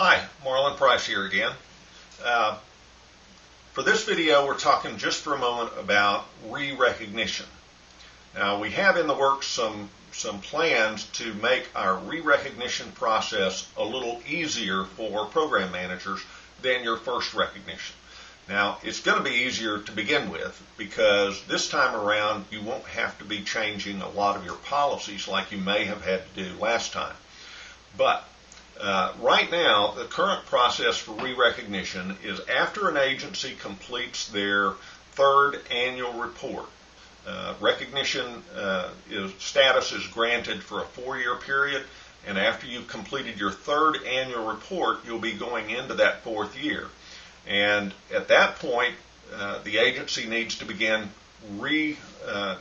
Hi, Marlon Price here again. For this video, we're talking just for a moment about re-recognition. Now, we have in the works some plans to make our re-recognition process a little easier for program managers than your first recognition. Now, it's going to be easier to begin with because this time around you won't have to be changing a lot of your policies like you may have had to do last time. But right now, the current process for re-recognition is after an agency completes their third annual report. Recognition status is granted for a 4-year period, and after you've completed your third annual report, you'll be going into that 4th year. And at that point, the agency needs to begin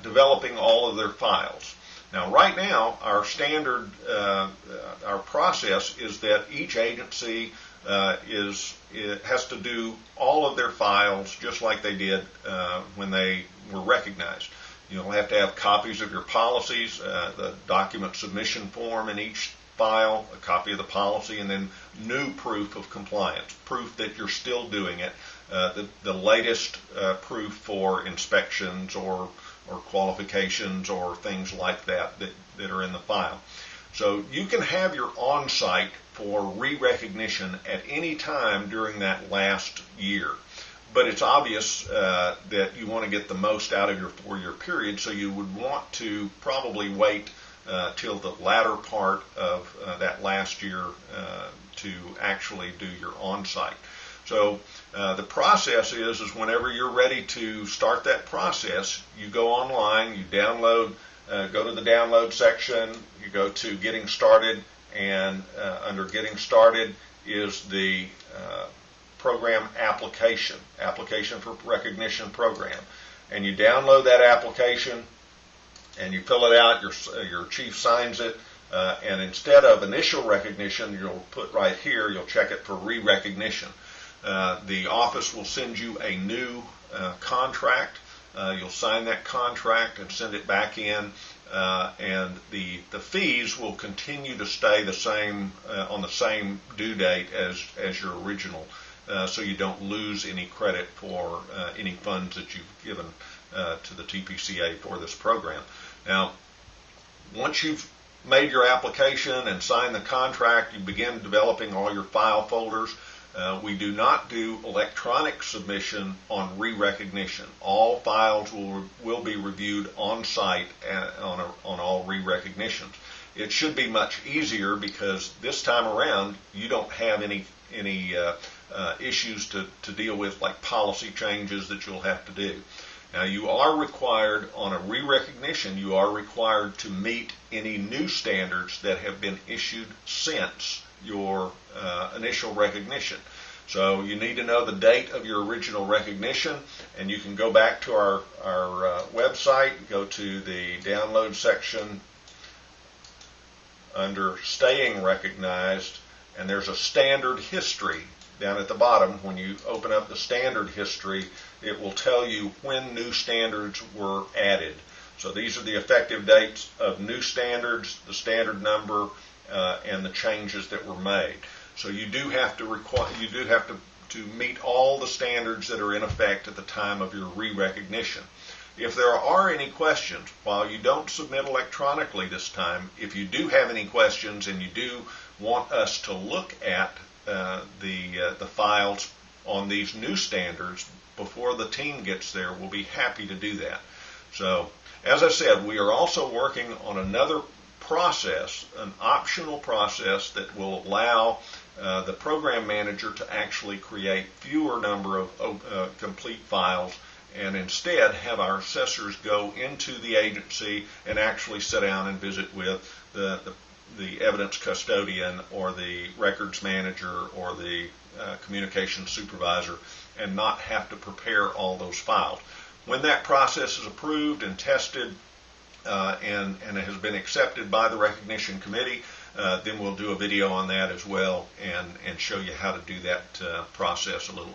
developing all of their files. Now, right now, our standard, our process is that each agency has to do all of their files just like they did when they were recognized. You'll have to have copies of your policies, the document submission form in each file, a copy of the policy, and then new proof of compliance, proof that you're still doing it, the latest proof for inspections or qualifications or things like that are in the file. So you can have your on-site for re-recognition at any time during that last year. But it's obvious that you want to get the most out of your 4-year period, so you would want to probably wait till the latter part of that last year to actually do your on-site. So the process is whenever you're ready to start that process, you go online, you download, go to the download section, you go to Getting Started, and under Getting Started is the program application for recognition program. And you download that application and you fill it out, your chief signs it, and instead of initial recognition, you'll put right here, you'll check it for re-recognition. The office will send you a new contract. You'll sign that contract and send it back in, and the fees will continue to stay the same on the same due date as your original, so you don't lose any credit for any funds that you've given to the TPCA for this program. Now, once you've made your application and signed the contract, you begin developing all your file folders. We do not do electronic submission on re-recognition. All files will be reviewed on site on all re-recognitions. It should be much easier because this time around you don't have any issues to deal with, like policy changes that you'll have to do. Now, you are required on a re-recognition, you are required to meet any new standards that have been issued since your initial recognition. So you need to know the date of your original recognition, and you can go back to our website, go to the download section under Staying Recognized, and there's a standard history down at the bottom. When you open up the standard history, it will tell you when new standards were added. So these are the effective dates of new standards, the standard number, and the changes that were made. So you do have to meet all the standards that are in effect at the time of your re-recognition. If there are any questions, while you don't submit electronically this time, if you do have any questions and you do want us to look at the files on these new standards before the team gets there, we'll be happy to do that. So, as I said, we are also working on another process, an optional process that will allow the program manager to actually create fewer number of complete files and instead have our assessors go into the agency and actually sit down and visit with the evidence custodian or the records manager or the communications supervisor and not have to prepare all those files. When that process is approved and tested and it has been accepted by the recognition committee, then we'll do a video on that as well and show you how to do that process a little,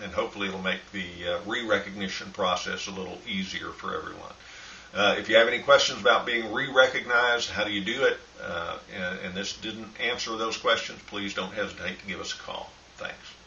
and hopefully it'll make the re-recognition process a little easier for everyone. If you have any questions about being re-recognized, how do you do it, and this didn't answer those questions, please don't hesitate to give us a call.